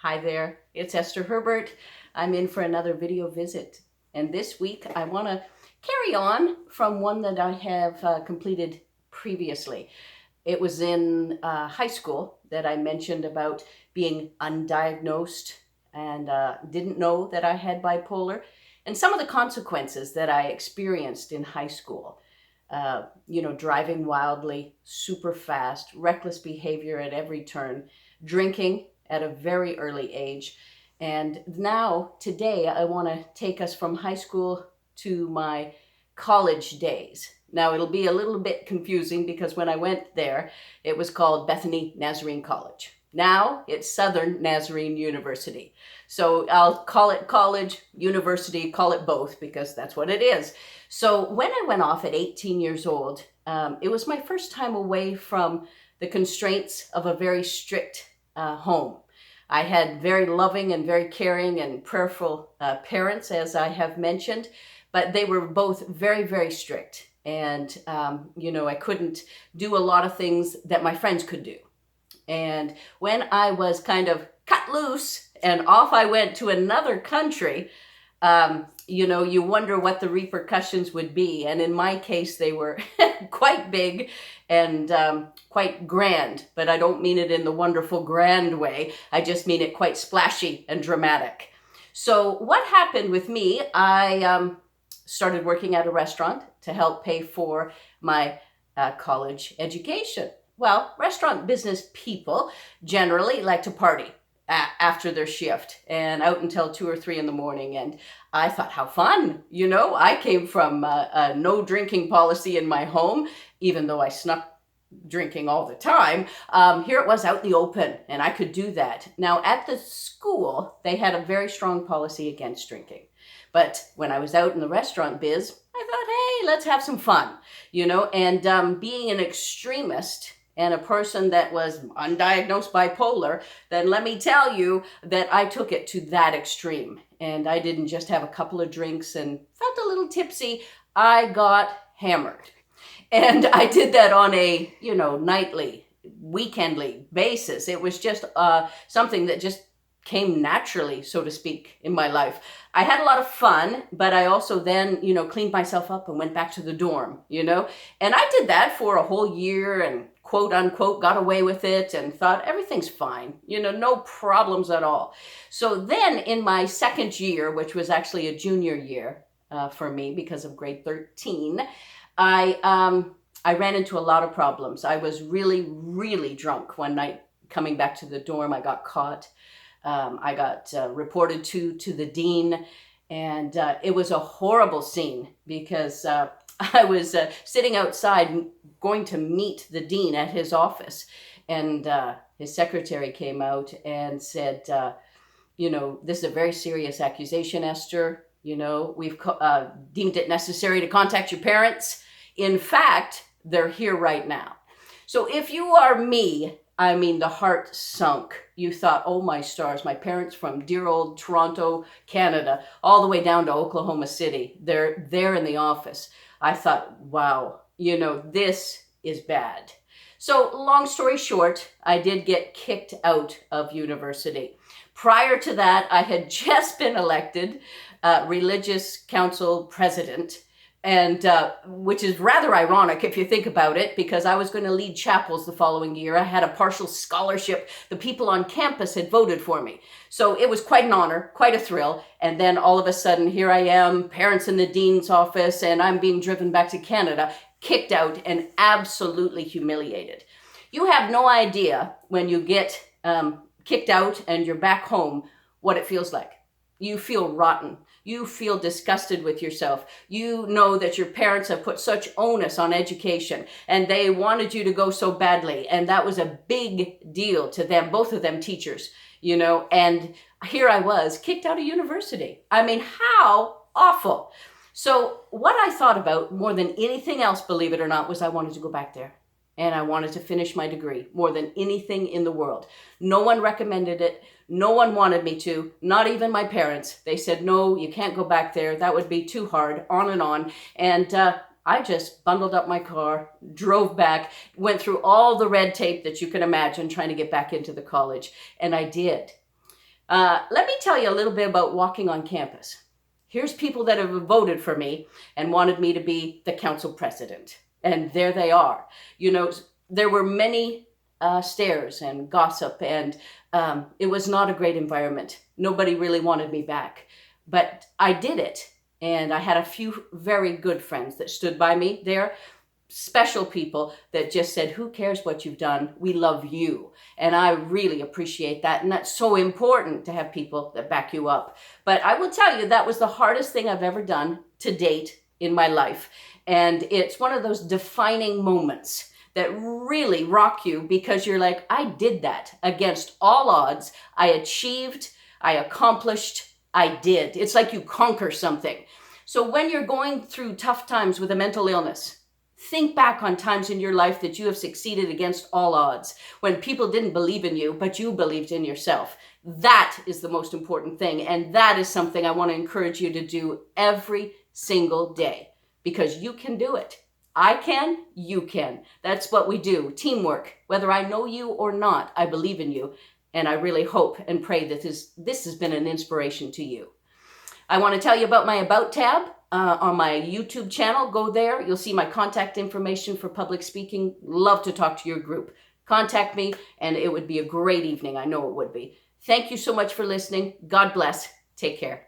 Hi there, it's Esther Herbert. I'm in for another video visit. And this week I want to carry on from one that I have completed previously. It was in high school that I mentioned about being undiagnosed and didn't know that I had bipolar, and some of the consequences that I experienced in high school. Driving wildly, super fast, reckless behavior at every turn, drinking at a very early age. And now, today, I want to take us from high school to my college days. Now, it'll be a little bit confusing because when I went there, it was called Bethany Nazarene College. Now it's Southern Nazarene University. So I'll call it college, university, call it both because that's what it is. So when I went off at 18 years old, it was my first time away from the constraints of a very strict home. I had very loving and very caring and prayerful parents, as I have mentioned, but they were both very, very strict. And, I couldn't do a lot of things that my friends could do. And when I was kind of cut loose and off I went to another country, you wonder what the repercussions would be. And in my case, they were quite big and quite grand, but I don't mean it in the wonderful grand way. I just mean it quite splashy and dramatic. So what happened with me, I started working at a restaurant to help pay for my college education. Well, restaurant business people generally like to party after their shift and out until 2 or 3 in the morning. And I thought, how fun. I came from a no drinking policy in my home, even though I snuck drinking all the time. Here it was out in the open and I could do that. Now at the school, they had a very strong policy against drinking. But when I was out in the restaurant biz, I thought, hey, let's have some fun, and being an extremist and a person that was undiagnosed bipolar, then let me tell you that I took it to that extreme. And I didn't just have a couple of drinks and felt a little tipsy. I got hammered. And I did that on a, nightly, weekendly basis. It was just something that just came naturally, so to speak, in my life. I had a lot of fun, but I also then, cleaned myself up and went back to the dorm, and I did that for a whole year and quote unquote got away with it and thought everything's fine, no problems at all. So then in my second year, which was actually a junior year for me because of grade 13, I ran into a lot of problems. I was really, really drunk one night coming back to the dorm. I got caught. I got reported to the dean, and it was a horrible scene because I was sitting outside going to meet the dean at his office, and his secretary came out and said, this is a very serious accusation, Esther. We've deemed it necessary to contact your parents. In fact, they're here right now. So if you are me, I mean, the heart sunk. You thought, oh my stars, my parents from dear old Toronto, Canada, all the way down to Oklahoma City. They're there in the office. I thought, wow, this is bad. So long story short, I did get kicked out of university. Prior to that, I had just been elected religious council president, and which is rather ironic if you think about it, because I was going to lead chapels the following year. I had a partial scholarship. The people on campus had voted for me. So it was quite an honor, quite a thrill. And then all of a sudden, here I am, parents in the dean's office, and I'm being driven back to Canada, kicked out and absolutely humiliated. You have no idea when you get kicked out and you're back home what it feels like. You feel rotten. You feel disgusted with yourself. You know that your parents have put such onus on education and they wanted you to go so badly. And that was a big deal to them, both of them teachers, and here I was kicked out of university. I mean, how awful. So what I thought about more than anything else, believe it or not, was I wanted to go back there. And I wanted to finish my degree more than anything in the world. No one recommended it. No one wanted me to, not even my parents. They said, no, you can't go back there. That would be too hard, on and on. And I just bundled up my car, drove back, went through all the red tape that you can imagine trying to get back into the college. And I did. Let me tell you a little bit about walking on campus. Here's people that have voted for me and wanted me to be the council president. And there they are. You know, there were many stares and gossip, and it was not a great environment. Nobody really wanted me back. But I did it. And I had a few very good friends that stood by me there. Special people that just said, who cares what you've done? We love you. And I really appreciate that. And that's so important to have people that back you up. But I will tell you, that was the hardest thing I've ever done to date in my life. And it's one of those defining moments that really rock you, because you're like, I did that against all odds. I achieved, I accomplished, I did. It's like you conquer something. So when you're going through tough times with a mental illness, think back on times in your life that you have succeeded against all odds, when people didn't believe in you, but you believed in yourself. That is the most important thing. And that is something I want to encourage you to do every single day, because you can do it. I can, you can. That's what we do. Teamwork. Whether I know you or not, I believe in you. And I really hope and pray that this has been an inspiration to you. I want to tell you about my About tab on my YouTube channel. Go there. You'll see my contact information for public speaking. Love to talk to your group. Contact me, and it would be a great evening. I know it would be. Thank you so much for listening. God bless. Take care.